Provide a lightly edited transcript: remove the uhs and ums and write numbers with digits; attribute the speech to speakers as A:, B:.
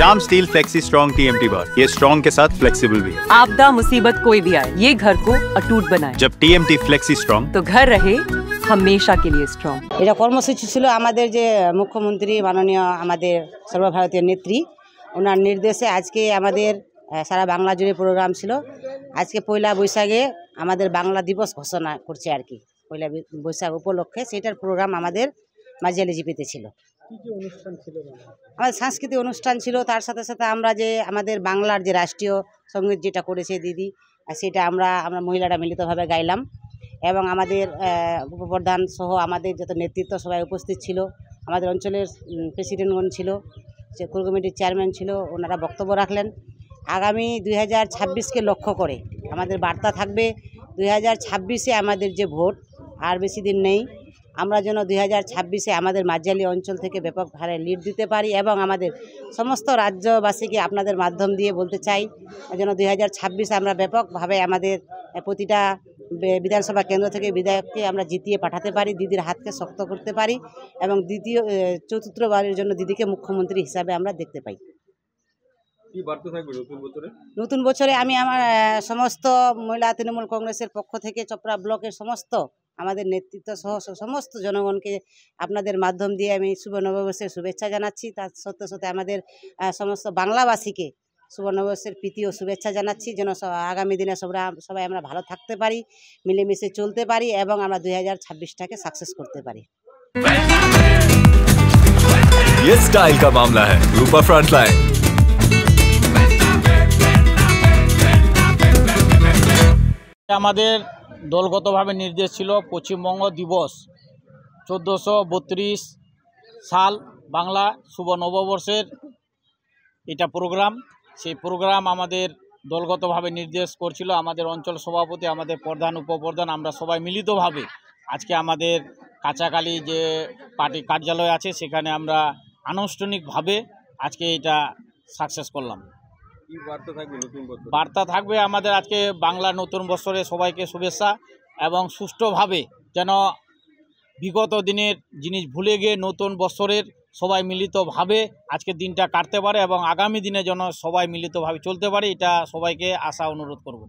A: नाम steel flexi strong TMT बार। ये strong के साथ फ्लेक्सिबल भी है।
B: आपदा मुसीबत कोई भी आए, ये घर को अटूट बनाए।
A: जब TMT फ्लेक्सी स्ट्रॉन्ग
B: तो घर रहे हमेशा के लिए स्ट्रॉन्ग।
C: এটা কর্মসূচি ছিল আমাদের যে মুখ্যমন্ত্রী মাননীয় আমাদের সর্বভারতীয় নেত্রী ওনার নির্দেশে আজকে আমাদের সারা বাংলা জুড়ে প্রোগ্রাম ছিল। আজকে পয়লা বৈশাখে আমাদের বাংলা দিবস ঘোষণা করছে আর কি, পয়লা বৈশাখ উপলক্ষে সেটার প্রোগ্রাম আমাদের মাঝিয়ালি জিপিতে ছিল। আমাদের সাংস্কৃতিক অনুষ্ঠান ছিল, তার সাথে সাথে আমরা যে আমাদের বাংলার যে রাষ্ট্রীয় সঙ্গীত যেটা করেছে দিদি, সেটা আমরা মহিলারা মিলিতভাবে গাইলাম এবং আমাদের উপপ্রধান সহ আমাদের যত নেতৃত্ব সবাই উপস্থিত ছিল। আমাদের অঞ্চলের প্রেসিডেন্টগণ ছিল, যে কোর কমিটির চেয়ারম্যান ছিল, ওনারা বক্তব্য রাখলেন। আগামী 2026কে লক্ষ্য করে আমাদের বার্তা থাকবে 2026-এ আমাদের যে ভোট আর বেশি দিন নেই, আমরা যেন 2026-এ আমাদের মাঝিয়ালি অঞ্চল থেকে ব্যাপক হারে লিড দিতে পারি এবং আমাদের সমস্ত রাজ্যবাসীকে আপনাদের মাধ্যম দিয়ে বলতে চাই যেন 2026-এ আমরা ব্যাপকভাবে আমাদের প্রতিটা বিধানসভা কেন্দ্র থেকে বিধায়ককে আমরা জিতিয়ে পাঠাতে পারি, দিদির হাতকে শক্ত করতে পারি এবং চতুর্থবারের জন্য দিদিকে মুখ্যমন্ত্রী হিসাবে আমরা দেখতে পাই।
D: কি বার্তা থাকবে
C: নতুন বছরে আমি আমার সমস্ত মহিলা তৃণমূল কংগ্রেসের পক্ষ থেকে চপড়া ব্লকের সমস্ত আমাদের নেতৃত্ব সহ সমস্ত জনগণকে আপনাদের মাধ্যম দিয়ে আমি শুভ নববর্ষের শুভেচ্ছা জানাচ্ছি। তার সাথে সাথে আমাদের সমস্ত বাংলাবাসীকে শুভ নববর্ষের প্রীতি ও শুভেচ্ছা জানাচ্ছি, যেন আগামী দিনে সবাই আমরা ভালো থাকতে পারি, মিলেমিশে চলতে পারি এবং আমরা 2026টাকে সাকসেস করতে পারি।
E: ये स्टाइल का मामला है। रूपा फ्रंटलाइन।
F: আমাদের দলগতভাবে নির্দেশ ছিল পশ্চিমবঙ্গ দিবস 1432 সাল বাংলা শুভ নববর্ষের এটা প্রোগ্রাম। সেই প্রোগ্রাম আমাদের দলগতভাবে নির্দেশ করছিল আমাদের অঞ্চল সভাপতি, আমাদের প্রধান উপপ্রধান, আমরা সবাই মিলিতভাবে আজকে আমাদের কাঁচাকালি যে পার্টি কার্যালয় আছে সেখানে আমরা আনুষ্ঠানিকভাবে আজকে এটা সাকসেস করলাম।
D: কি বার্তা থাকবে নতুন বছর?
F: বার্তা থাকবে আমাদের আজকে বাংলা নতুন বছরে সবাইকে শুভেচ্ছা এবং সুষ্ঠুভাবে যেন বিগত দিনের জিনিস ভুলে গিয়ে নতুন বছরের সবাই মিলিতভাবে আজকের দিনটা কাটতে পারে এবং আগামী দিনে যেন সবাই মিলিতভাবে চলতে পারে, এটা সবাইকে আশা অনুরোধ করব।